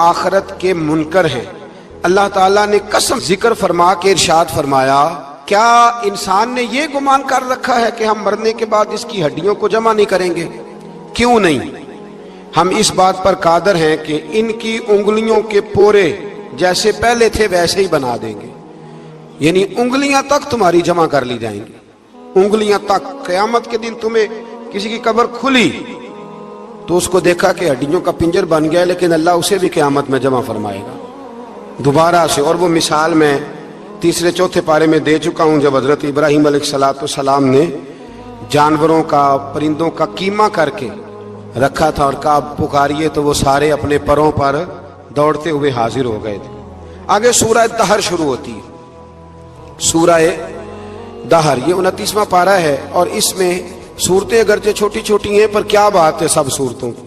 آخرت کے منکر ہیں۔ اللہ تعالیٰ نے قسم ذکر فرما کے ارشاد فرمایا، کیا انسان نے یہ گمان کر رکھا ہے کہ ہم مرنے کے بعد اس کی ہڈیوں کو جمع نہیں کریں گے؟ کیوں نہیں؟ ہم اس بات پر قادر ہیں کہ ان کی انگلیوں کے پورے جیسے پہلے تھے ویسے ہی بنا دیں گے، یعنی انگلیاں تک تمہاری جمع کر لی جائیں گی، انگلیاں تک۔ قیامت کے دن تمہیں کسی کی قبر کھلی تو اس کو دیکھا کہ ہڈیوں کا پنجر بن گیا، لیکن اللہ اسے بھی قیامت میں جمع فرمائے گا دوبارہ سے۔ اور وہ مثال میں تیسرے چوتھے پارے میں دے چکا ہوں، جب حضرت ابراہیم علیہ السلام نے جانوروں کا پرندوں کا قیمہ کر کے رکھا تھا اور کہا پکاریے، تو وہ سارے اپنے پروں پر دوڑتے ہوئے حاضر ہو گئے تھے۔ آگے سورہ دہر شروع ہوتی ہے، سورہ دہر، یہ 29واں پارہ ہے، اور اس میں صورتیں اگرچہ چھوٹی چھوٹی ہیں پر کیا بات ہے سب صورتوں کی۔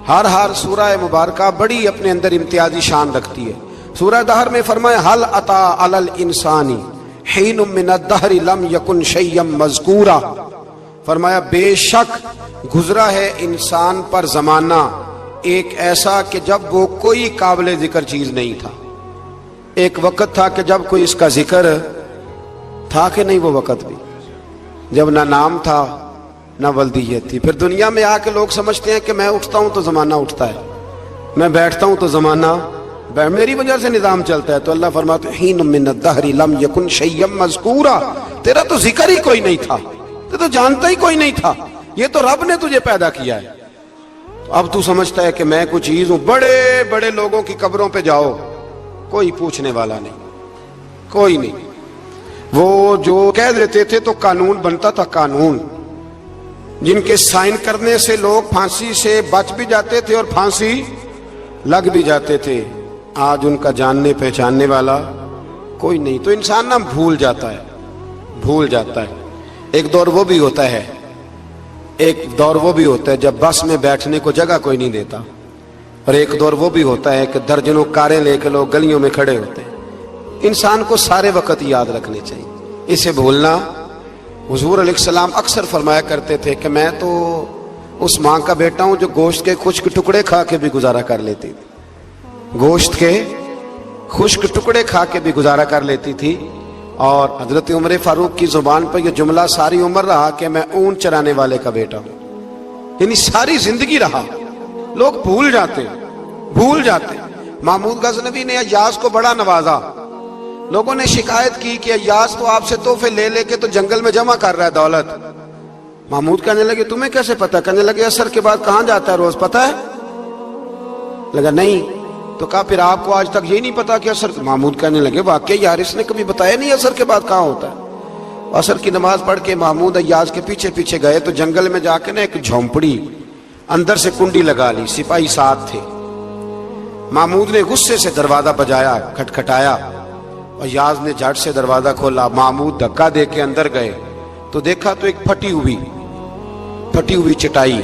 ہر سورہ مبارکہ بڑی اپنے اندر امتیازی شان رکھتی ہے۔ سورہ دہر میں فرمایا حل اتی علی الانسان حین من الدہر لم یکن شیئا مذکورا، فرمایا بے شک گزرا ہے انسان پر زمانہ ایک ایسا کہ جب وہ کوئی قابل ذکر چیز نہیں تھا۔ ایک وقت تھا کہ جب کوئی اس کا ذکر تھا کہ نہیں، وہ وقت بھی جب نہ نام تھا نہ ولدیت تھی۔ پھر دنیا میں آ کے لوگ سمجھتے ہیں کہ میں اٹھتا ہوں تو زمانہ اٹھتا ہے، میں بیٹھتا ہوں تو زمانہ میری وجہ سے نظام چلتا ہے۔ تو اللہ فرماتے ہیں حین من الدہر لم یکن شیئا مذکورا، تیرا تو ذکر ہی کوئی نہیں تھا، تو جانتا ہی کوئی نہیں تھا، یہ تو رب نے تجھے پیدا کیا ہے۔ اب تو سمجھتا ہے کہ میں کوئی چیز ہوں۔ بڑے بڑے لوگوں کی قبروں پہ جاؤ، کوئی پوچھنے والا نہیں، کوئی نہیں۔ وہ جو کہہ دیتے تھے تو قانون بنتا تھا، قانون جن کے سائن کرنے سے لوگ پھانسی سے بچ بھی جاتے تھے اور پھانسی لگ بھی جاتے تھے۔ آج ان کا جاننے پہچاننے والا کوئی نہیں۔ تو انسان نا بھول جاتا ہے۔ ایک دور وہ بھی ہوتا ہے جب بس میں بیٹھنے کو جگہ کوئی نہیں دیتا، اور ایک دور وہ بھی ہوتا ہے کہ درجنوں کاریں لے کے لوگ گلیوں میں کھڑے ہوتے ہیں۔ انسان کو سارے وقت یاد رکھنے چاہیے، اسے بھولنا۔ حضور علیہ السلام اکثر فرمایا کرتے تھے کہ میں تو اس ماں کا بیٹا ہوں جو گوشت کے خشک ٹکڑے کھا کے بھی گزارا کر لیتی تھی، گوشت کے خشک ٹکڑے کھا کے بھی گزارا کر لیتی تھی۔ اور حضرت عمر فاروق کی زبان پر یہ جملہ ساری عمر رہا کہ میں اونٹ چرانے والے کا بیٹا ہوں، یعنی ساری زندگی رہا۔ لوگ بھول جاتے۔ محمود غزنوی نے ایاز کو بڑا نوازا، لوگوں نے شکایت کی کہ ایاز تو آپ سے تحفے لے لے کے تو جنگل میں جمع کر رہا ہے دولت۔ محمود کہنے لگے تمہیں کیسے پتا؟ کہنے لگے عصر کے بعد کہاں جاتا ہے روز، پتا ہے؟ لگا نہیں۔ تو کہا پھر آپ کو آج تک یہ نہیں پتا کہ عصر؟ محمود کہنے لگے واقعی یار اس نے کبھی بتایا نہیں عصر کے بعد کہاں ہوتا ہے۔ عصر کی نماز پڑھ کے محمود ایاز کے پیچھے پیچھے گئے تو جنگل میں جا کے نا ایک جھونپڑی اندر سے کنڈی لگا لی، سپاہی ساتھ تھے۔ محمود نے غصے سے دروازہ بجایا، کھٹکھٹایا، اور ایاز نے جھٹ سے دروازہ کھولا۔ محمود دھکا دے کے اندر گئے تو دیکھا تو ایک پھٹی ہوئی چٹائی،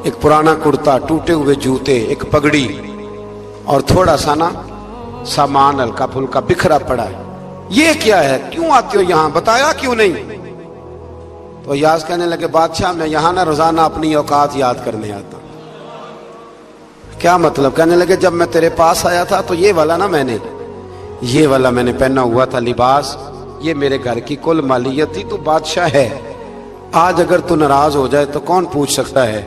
ایک پرانا کرتا، ٹوٹے ہوئے جوتے، ایک پگڑی، اور تھوڑا سا نا سامان ہلکا پھلکا بکھرا پڑا ہے۔ یہ کیا ہے؟ کیوں آتے ہو یہاں؟ بتایا کیوں نہیں؟ تو ایاز کہنے لگے بادشاہ میں یہاں نا روزانہ اپنی اوقات یاد کرنے آتا۔ کیا مطلب؟ کہنے لگے جب میں تیرے پاس آیا تھا تو یہ والا میں نے پہنا ہوا تھا لباس، یہ میرے گھر کی کل مالیت تھی، تو بادشاہ ہے۔ آج اگر تو ناراض ہو جائے تو کون پوچھ سکتا ہے؟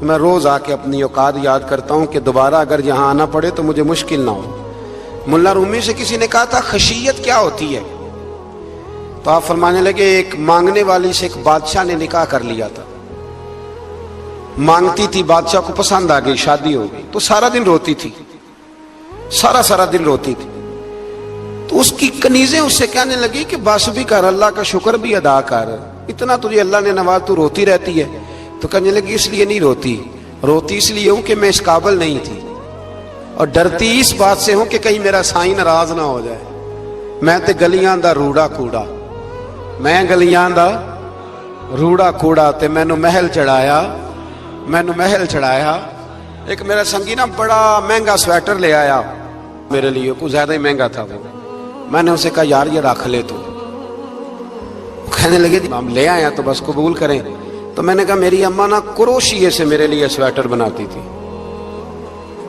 میں روز آ کے اپنی اوقات یاد کرتا ہوں کہ دوبارہ اگر یہاں آنا پڑے تو مجھے مشکل نہ ہو۔ ملا رومی سے کسی نے کہا تھا خشیت کیا ہوتی ہے؟ تو آپ فرمانے لگے ایک مانگنے والی سے ایک بادشاہ نے نکاح کر لیا تھا، مانگتی تھی، بادشاہ کو پسند آ گئی، شادی ہو گئی، تو سارا دن روتی تھی، سارا دن روتی تھی۔ تو اس کی کنیزیں اس سے کہنے لگی کہ بس بھی کر، اللہ کا شکر بھی ادا کر، اتنا تجھے اللہ نے نواز، تو روتی رہتی ہے۔ تو کہنے لگی اس لیے نہیں روتی اس لیے ہوں کہ میں اس قابل نہیں تھی، اور ڈرتی اس بات سے ہوں کہ کہیں میرا سائیں ناراض نہ ہو جائے۔ میں تے گلیاں دا روڑا کوڑا تے مینوں محل چڑھایا۔ ایک میرا سنگی نا بڑا مہنگا سویٹر لے آیا میرے لیے، کچھ زیادہ ہی مہنگا تھا وہ۔ میں نے اسے کہا یار یہ رکھ لے تو۔ کہنے لگے ہم لے آیا تو بس قبول کریں۔ تو میں نے کہا میری اماں نا کروشیے سے میرے لیے سویٹر بناتی تھی،